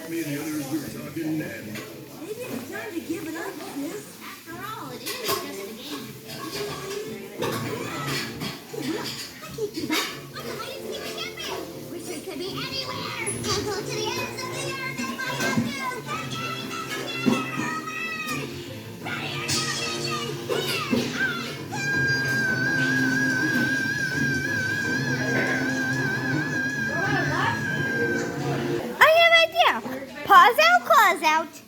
Me and the others were talking and Maybe it's time to give it up, sis. After all, it is just a game. I can't do that. I'm the hide and seek champion. Wish we could be anywhere. I'll go to the ends of the earth if I have to. I have an idea. Paws out, claws out.